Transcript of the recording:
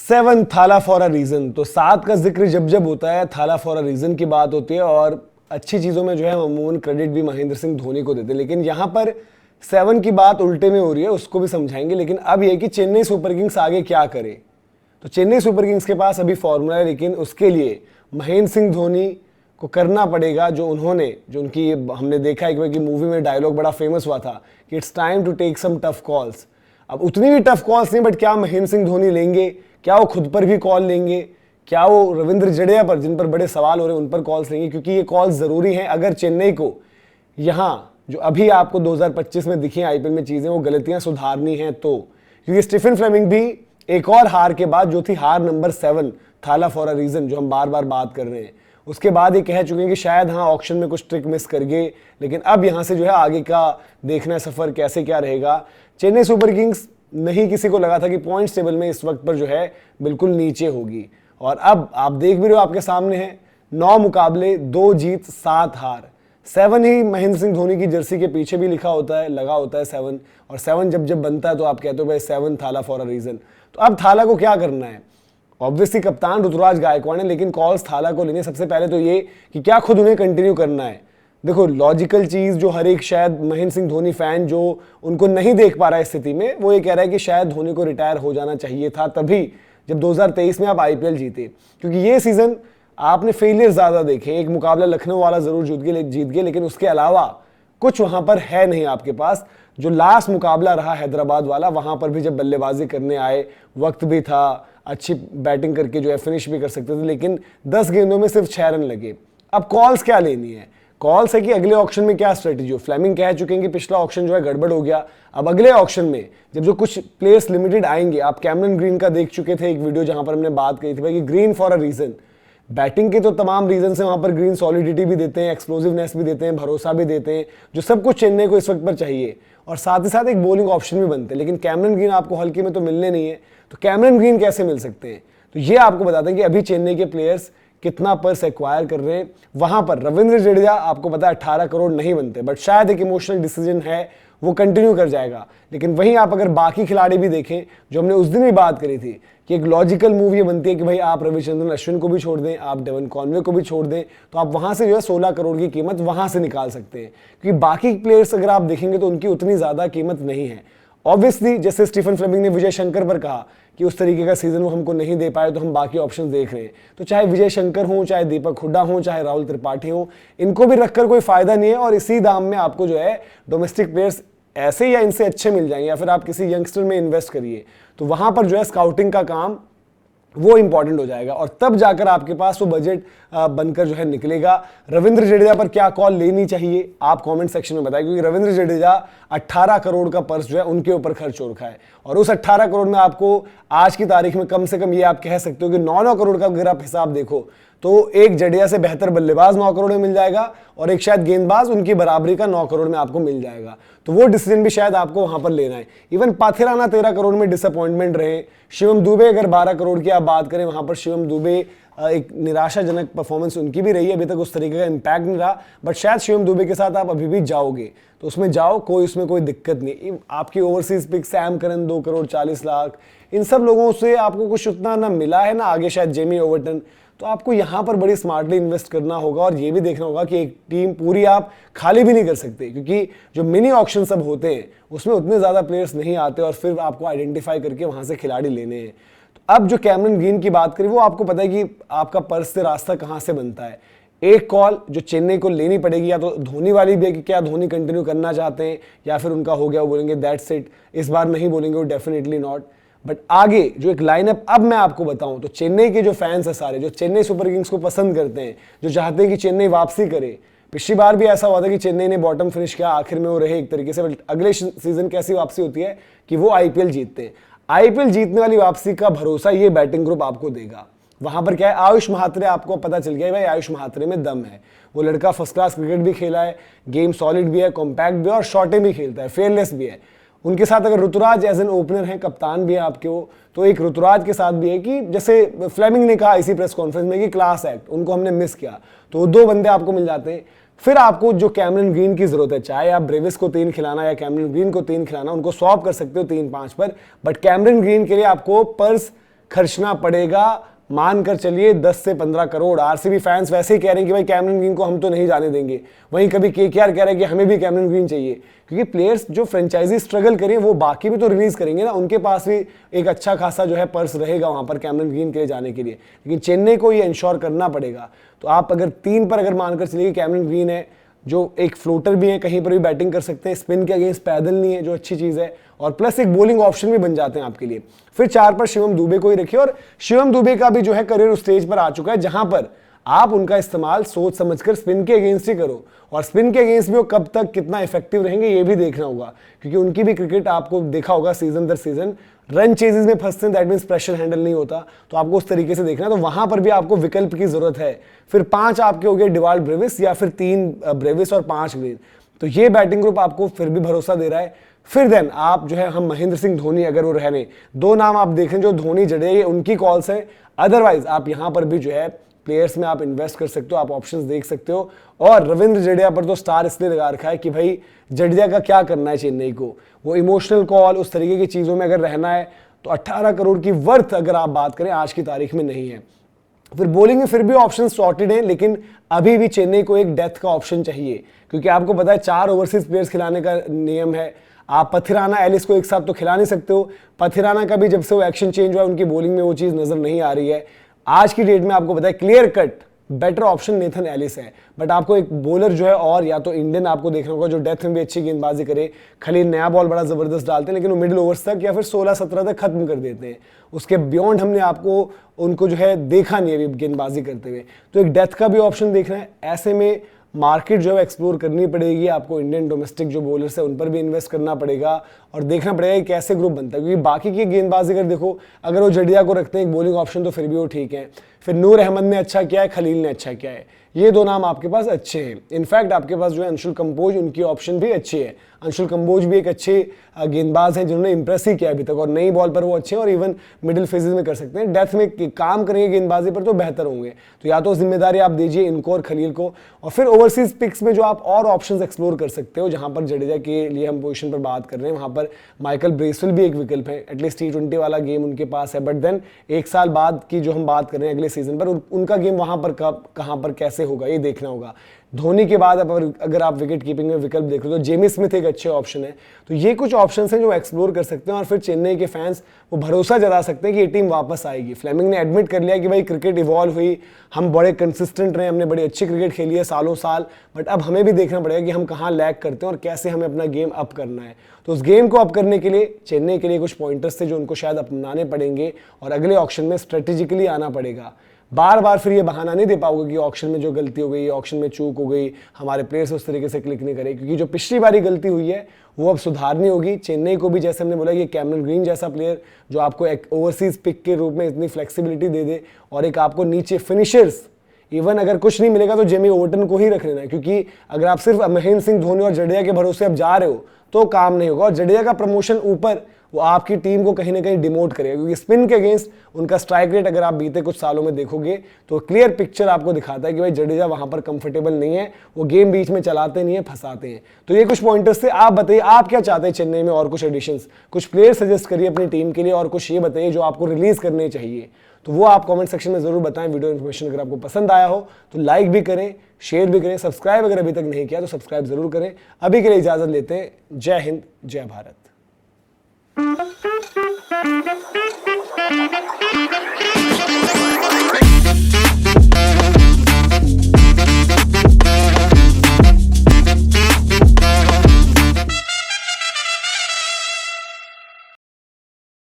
7 थाला for a reason. तो 7 का जिक्र जब जब होता है थाला फॉर अ रीजन की बात होती है और अच्छी चीज़ों में जो है अमूमन क्रेडिट भी महेंद्र सिंह धोनी को देते हैं, लेकिन यहाँ पर 7 की बात उल्टे में हो रही है, उसको भी समझाएंगे। लेकिन अब यह कि चेन्नई सुपर किंग्स आगे क्या करे। तो चेन्नई सुपर किंग्स के पास अभी फॉर्मूला है, लेकिन उसके लिए महेंद्र सिंह धोनी को करना पड़ेगा जो उनकी हमने देखा है कि मूवी में डायलॉग बड़ा फेमस हुआ था कि it's time to take some tough calls. अब उतनी भी टफ कॉल्स नहीं, बट क्या महेंद्र सिंह धोनी लेंगे? क्या वो खुद पर भी कॉल लेंगे? क्या वो रविंद्र जडेजा पर, जिन पर बड़े सवाल हो रहे हैं, उन पर कॉल्स लेंगे? क्योंकि ये कॉल्स ज़रूरी हैं अगर चेन्नई को यहाँ जो अभी आपको 2025 में दिखी आईपीएल में चीज़ें, वो गलतियाँ सुधारनी हैं तो। क्योंकि स्टीफन फ्लेमिंग भी एक और हार के बाद, जो थी हार नंबर 7 थाला फॉर अ रीज़न, जो हम बार बार बात कर रहे हैं, उसके बाद ये कह चुके हैं कि शायद हाँ ऑक्शन में कुछ ट्रिक मिस कर गए, लेकिन अब यहाँ से जो है आगे का देखना है सफ़र कैसे क्या रहेगा। चेन्नई सुपर किंग्स नहीं किसी को लगा था कि पॉइंट्स टेबल में इस वक्त पर जो है बिल्कुल नीचे होगी, और अब आप देख भी रहे हो, आपके सामने है 9 मुकाबले 2 जीत 7 हार। 7 ही महेंद्र सिंह धोनी की जर्सी के पीछे भी लिखा होता है, लगा होता है 7, और 7 जब जब बनता है तो आप कहते हो भाई 7 थाला फॉर अ रीज़न। तो अब थाला को क्या करना है? ऑब्वियसली कप्तान ऋतुराज गायकवाड़ है, लेकिन कॉल्स थाला को लेने सबसे पहले तो ये कि क्या खुद उन्हें कंटिन्यू करना है। देखो लॉजिकल चीज़ जो हर एक शायद महेंद्र सिंह धोनी फैन जो उनको नहीं देख पा रहा है इस स्थिति में, वो ये कह रहा है कि शायद धोनी को रिटायर हो जाना चाहिए था तभी जब 2023 में आप आईपीएल जीते। क्योंकि ये सीज़न आपने फेलियर ज़्यादा देखे। एक मुकाबला लखनऊ वाला ज़रूर जीत गए, लेकिन उसके अलावा कुछ वहाँ पर है नहीं आपके पास। जो लास्ट मुकाबला रहा हैदराबाद वाला, वहाँ पर भी जब बल्लेबाजी करने आए, वक्त भी था, अच्छी बैटिंग करके जो है फिनिश भी कर सकते थे, लेकिन 10 गेंदों में सिर्फ 6 रन लगे। अब कॉल्स क्या लेनी है? कॉल्स है कि अगले ऑक्शन में क्या स्ट्रेटेजी हो। फ्लेमिंग कह चुके हैं कि पिछला ऑक्शन जो है गड़बड़ हो गया। अब अगले ऑक्शन में जब जो कुछ प्लेयर्स लिमिटेड आएंगे, आप कैमरन ग्रीन का देख चुके थे एक वीडियो जहां पर हमने बात करी थी भाई कि green for a reason. Batting के तो तमाम रीजन है, वहां पर ग्रीन सॉलिडिटी भी देते हैं, एक्सप्लोसिवनेस भी देते हैं, भरोसा भी देते हैं, जो सब कुछ चेन्नई को इस वक्त पर चाहिए, और साथ ही साथ एक बॉलिंग ऑप्शन भी बनते हैं। लेकिन कैमरन ग्रीन आपको हल्के में तो मिलने नहीं है, तो कैमरन ग्रीन कैसे मिल सकते हैं? तो ये आपको बताते हैं कि अभी चेन्नई के प्लेयर्स कितना पर्स एक्वायर कर रहे हैं। वहां पर रविंद्र जडेजा आपको पता है 18 करोड़ नहीं बनते, बट शायद एक इमोशनल डिसीजन है, वो कंटिन्यू कर जाएगा। लेकिन वहीं आप अगर बाकी खिलाड़ी भी देखें, जो हमने उस दिन भी बात करी थी कि एक लॉजिकल मूव ये बनती है कि भाई आप रविचंद्रन अश्विन को भी छोड़ दें, आप डेवन कॉनवे को भी छोड़ दें, तो आप वहां से जो है 16 करोड़ की कीमत वहां से निकाल सकते हैं। क्योंकि बाकी प्लेयर्स अगर आप देखेंगे तो उनकी उतनी ज्यादा कीमत नहीं है। ऑब्वियसली जैसे स्टीफन फ्लेमिंग ने विजय शंकर पर कहा कि उस तरीके का सीजन वो हमको नहीं दे पाए, तो हम बाकी ऑप्शन देख रहे हैं। तो चाहे विजय शंकर हो, चाहे दीपक हुड्डा हो, चाहे राहुल त्रिपाठी हो, इनको भी रखकर कोई फायदा नहीं है। और इसी दाम में आपको जो है डोमेस्टिक प्लेयर्स ऐसे या इनसे अच्छे मिल जाएंगे, या फिर आप किसी यंगस्टर में इन्वेस्ट करिए, तो वहां पर जो है स्काउटिंग का काम वो इंपॉर्टेंट हो जाएगा, और तब जाकर आपके पास वो बजट बनकर जो है निकलेगा। रविंद्र जडेजा पर क्या कॉल लेनी चाहिए आप कमेंट सेक्शन में बताएं, क्योंकि रविंद्र जडेजा 18 करोड़ का पर्स जो है उनके ऊपर खर्च हो रखा है, और उस 18 करोड़ में आपको आज की तारीख में कम से कम ये आप कह सकते हो कि 9 करोड़ का अगर आप हिसाब देखो तो एक जडेजा से बेहतर बल्लेबाज 9 करोड़ में मिल जाएगा, और एक शायद गेंदबाज उनकी बराबरी का 9 करोड़ में आपको मिल जाएगा। तो वो डिसीजन भी शायद आपको वहां पर लेना है। इवन पाथिराना 13 करोड़ में डिसअपॉइंटमेंट रहे। शिवम दुबे अगर 12 करोड़ की आप बात करें, वहां पर शिवम दुबे एक निराशाजनक परफॉर्मेंस उनकी भी रही है, अभी तक उस तरीके का इंपैक्ट नहीं रहा, बट शायद शिवम दुबे के साथ आप अभी भी जाओगे तो उसमें जाओ, उसमें कोई दिक्कत नहीं। आपकी overseas pick Sam Curran 2 crore 40 lakh, इन सब लोगों से आपको कुछ उतना ना मिला है ना आगे शायद जेमी ओवरटन। तो आपको यहाँ पर बड़ी स्मार्टली इन्वेस्ट करना होगा, और ये भी देखना होगा कि एक टीम पूरी आप खाली भी नहीं कर सकते, क्योंकि जो मिनी ऑक्शन सब होते हैं उसमें उतने ज़्यादा प्लेयर्स नहीं आते, और फिर आपको आइडेंटिफाई करके वहाँ से खिलाड़ी लेने हैं। तो अब जो कैमरन ग्रीन की बात करें, वो आपको पता है कि आपका पर्स से रास्ता कहाँ से बनता है। एक कॉल जो चेन्नई को लेनी पड़ेगी, या तो धोनी वाली भी है कि क्या धोनी कंटिन्यू करना चाहते हैं, या फिर उनका हो गया वो बोलेंगे दैट्स इट, इस बार नहीं बोलेंगे वो डेफिनेटली नॉट। बट आगे जो एक लाइनअप अब मैं आपको बताऊं, तो चेन्नई के जो फैंस हैं सारे, जो चेन्नई सुपर किंग्स को पसंद करते हैं, जो चाहते हैं कि चेन्नई वापसी करे। पिछली बार भी ऐसा हुआ था कि चेन्नई ने बॉटम फिनिश किया, आखिर में वो रहे एक तरीके से, बट अगले सीजन कैसी वापसी होती है कि वो आईपीएल जीतते हैं। आईपीएल जीतने वाली वापसी का भरोसा ये बैटिंग ग्रुप आपको देगा। वहां पर क्या है, आयुष महात्रे आपको पता चल गया है भाई, आयुष महात्रे में दम है। वो लड़का फर्स्ट क्लास क्रिकेट भी खेला है, गेम सॉलिड भी है, कॉम्पैक्ट भी है, और शॉटें भी खेलता है, फेयरलेस भी है। उनके साथ अगर ऋतुराज एज एन ओपनर है, कप्तान भी है आपके वो, तो एक ऋतुराज के साथ भी है कि जैसे फ्लेमिंग ने कहा इसी प्रेस कॉन्फ्रेंस में कि क्लास एक्ट, उनको हमने मिस किया, तो 2 बंदे आपको मिल जाते हैं। फिर आपको जो कैमरन ग्रीन की जरूरत है, चाहे आप ब्रेविस को 3 खिलाना या कैमरन ग्रीन को 3 खिलाना, उनको स्वैप कर सकते हो 3-5 पर, बट कैमरन ग्रीन के लिए आपको पर्स खर्चना पड़ेगा, मानकर चलिए 10 से 15 करोड़। आरसीबी फैंस वैसे ही कह रहे हैं कि भाई कैमरन ग्रीन को हम तो नहीं जाने देंगे, वहीं कभी केकेआर कह रहा है कि हमें भी कैमरन ग्रीन चाहिए, क्योंकि प्लेयर्स जो फ्रेंचाइजी स्ट्रगल करें वो बाकी भी तो रिलीज करेंगे ना, उनके पास भी एक अच्छा खासा जो है पर्स रहेगा वहां पर कैमरन ग्रीन के लिए जाने के लिए। लेकिन चेन्नई को ये इंश्योर करना पड़ेगा। तो आप अगर 3 पर अगर मानकर चलिए कैमरन ग्रीन है जो एक फ्लोटर भी है, कहीं पर भी बैटिंग कर सकते हैं, स्पिन के अगेंस्ट पैदल नहीं है जो अच्छी चीज है, और प्लस एक बॉलिंग ऑप्शन भी बन जाते हैं आपके लिए। फिर 4 पर शिवम दुबे को ही रखिए, और शिवम दुबे का भी जो है करियर उस स्टेज पर आ चुका है जहां पर आप उनका इस्तेमाल सोच समझकर स्पिन के अगेंस्ट ही करो, और स्पिन के अगेंस्ट भी वो कब तक कितना इफेक्टिव रहेंगे ये भी देखना होगा, क्योंकि उनकी भी क्रिकेट आपको देखा होगा सीजन दर सीजन रन चेजेस में फंसते हैं, दैट मींस प्रेशर हैंडल नहीं होता, तो आपको उस तरीके से देखना है। तो वहां पर भी आपको विकल्प की जरूरत है। फिर 5 आपके हो गए डिवाल्ड ब्रेविस, या फिर 3 ब्रेविस और 5 ग्रीन, तो ये बैटिंग ग्रुप आपको फिर भी भरोसा दे रहा है। फिर देन आप जो है हम महेंद्र सिंह धोनी अगर वो रहने, 2 नाम आप देखें जो धोनी जडेजा, ये उनकी कॉल्स है। अदरवाइज आप यहां पर भी जो है प्लेयर्स में आप इन्वेस्ट कर सकते हो, आप ऑप्शंस देख सकते हो। और रविंद्र जडेजा पर तो स्टार इसलिए लगा रखा है कि भाई जडेजा का क्या करना है चेन्नई को, वो इमोशनल कॉल उस तरीके की चीजों में अगर रहना है तो 18 करोड़ की वर्थ अगर आप बात करें आज की तारीख में नहीं है। फिर बॉलिंग में फिर भी ऑप्शन सॉर्टेड हैं, लेकिन अभी भी चेन्नई को एक डेथ का ऑप्शन चाहिए, क्योंकि आपको पता है 4 ओवरसीज प्लेयर्स खिलाने का नियम है। आप पथिराना एलिस को एक साथ तो खिला नहीं सकते हो। पथिराना का भी जब से वो एक्शन चेंज हुआ उनकी बॉलिंग में वो चीज नजर नहीं आ रही है। आज की डेट में आपको पता है clear cut better option Nathan Ellis है, बट आपको एक बॉलर जो है और या तो इंडियन आपको देखना होगा जो डेथ में भी अच्छी गेंदबाजी करे। खलील नया बॉल बड़ा जबरदस्त डालते हैं, लेकिन वो मिडिल ओवर्स तक या फिर 16-17 तक खत्म कर देते हैं, उसके बियॉन्ड हमने आपको उनको जो है देखा नहीं अभी गेंदबाजी करते हुए। तो एक डेथ का भी ऑप्शन देखना है। ऐसे में मार्केट जो है एक्सप्लोर करनी पड़ेगी आपको, इंडियन डोमेस्टिक जो बॉलर्स है उन पर भी इन्वेस्ट करना पड़ेगा और देखना पड़ेगा कि कैसे ग्रुप बनता है, क्योंकि बाकी की गेंदबाजी अगर देखो, अगर वो जडेजा को रखते हैं एक बॉलिंग ऑप्शन तो फिर भी वो ठीक है। फिर नूर अहमद ने अच्छा किया है, खलील ने अच्छा किया है, ये 2 नाम आपके पास अच्छे हैं। इनफैक्ट आपके पास जो है अंशुल कंबोज, उनकी ऑप्शन भी अच्छी है। अंशुल कंबोज भी एक अच्छे गेंदबाज हैं जिन्होंने इंप्रेस ही किया अभी तक, और नई बॉल पर वो अच्छे हैं और इवन मिडिल फेजेस में कर सकते हैं। डेथ में काम करेंगे गेंदबाजी पर तो बेहतर होंगे। तो या तो जिम्मेदारी आप दीजिए इनको और खलील को, और फिर ओवरसीज पिक्स में जो आप और ऑप्शंस एक्सप्लोर कर सकते हो, जहां पर जडेजा के लिए हम पोजीशन पर बात कर रहे हैं, वहां पर माइकल ब्रेसवेल भी एक विकल्प है। एटलीस्ट T20 वाला गेम उनके पास है, बट देन 1 साल बाद की जो हम बात कर रहे हैं अगले सीजन पर, उनका गेम वहां पर कब कहां पर कैसे होगा ये देखना होगा। धोनी के बाद अगर आप विकेट कीपिंग में विकल्प देख रहे हो तो जेमी स्मिथ एक अच्छे ऑप्शन है। तो ये कुछ ऑप्शंस हैं जो एक्सप्लोर कर सकते हैं, और फिर चेन्नई के फैंस वो भरोसा जता सकते हैं कि ये टीम वापस आएगी। फ्लेमिंग ने एडमिट कर लिया कि भाई क्रिकेट इवॉल्व हुई, हम बड़े कंसिस्टेंट रहे, हमने बड़ी अच्छी क्रिकेट खेली है सालों साल, बट अब हमें भी देखना पड़ेगा कि हम कहाँ लैग करते हैं और कैसे हमें अपना गेम अप करना है। तो उस गेम को अप करने के लिए चेन्नई के लिए कुछ पॉइंटर्स थे जो उनको शायद अपनाने पड़ेंगे और अगले ऑक्शन में स्ट्रेटेजिकली आना पड़ेगा। बार बार फिर ये बहाना नहीं दे पाओगे कि ऑक्शन में जो गलती हो गई, ऑक्शन में चूक हो गई, हमारे प्लेयर्स उस तरीके से क्लिक नहीं करे, क्योंकि जो पिछली बारी गलती हुई है वो अब सुधारनी होगी। चेन्नई को भी जैसे हमने बोला कि कैमरन ग्रीन जैसा प्लेयर जो आपको एक ओवरसीज पिक के रूप में इतनी फ्लेक्सिबिलिटी दे दे, और एक आपको नीचे फिनिशर्स, इवन अगर कुछ नहीं मिलेगा तो जेमी ओवर्टन को ही रख लेना है, क्योंकि अगर आप सिर्फ महेंद्र सिंह धोनी और जडेजा के भरोसे अब जा रहे हो तो काम नहीं होगा। और जडेजा का प्रमोशन ऊपर वो आपकी टीम को कहीं ना कहीं डिमोट करेगा, क्योंकि स्पिन के अगेंस्ट उनका स्ट्राइक रेट अगर आप बीते कुछ सालों में देखोगे तो क्लियर पिक्चर आपको दिखाता है कि भाई जडेजा वहां पर कंफर्टेबल नहीं है, वो गेम बीच में चलाते नहीं है, फंसाते हैं। तो ये कुछ पॉइंटर्स थे। आप बताइए आप क्या चाहते हैं चेन्नई में, और कुछ एडिशंस, कुछ प्लेयर सजेस्ट करिए अपनी टीम के लिए, और कुछ ये बताइए जो आपको रिलीज करने चाहिए, तो वो आप कमेंट सेक्शन में जरूर बताएं। वीडियो इन्फॉर्मेशन अगर आपको पसंद आया हो तो लाइक भी करें, शेयर भी करें, सब्सक्राइब अगर अभी तक नहीं किया तो सब्सक्राइब जरूर करें। अभी के लिए इजाजत लेते हैं। जय हिंद, जय भारत।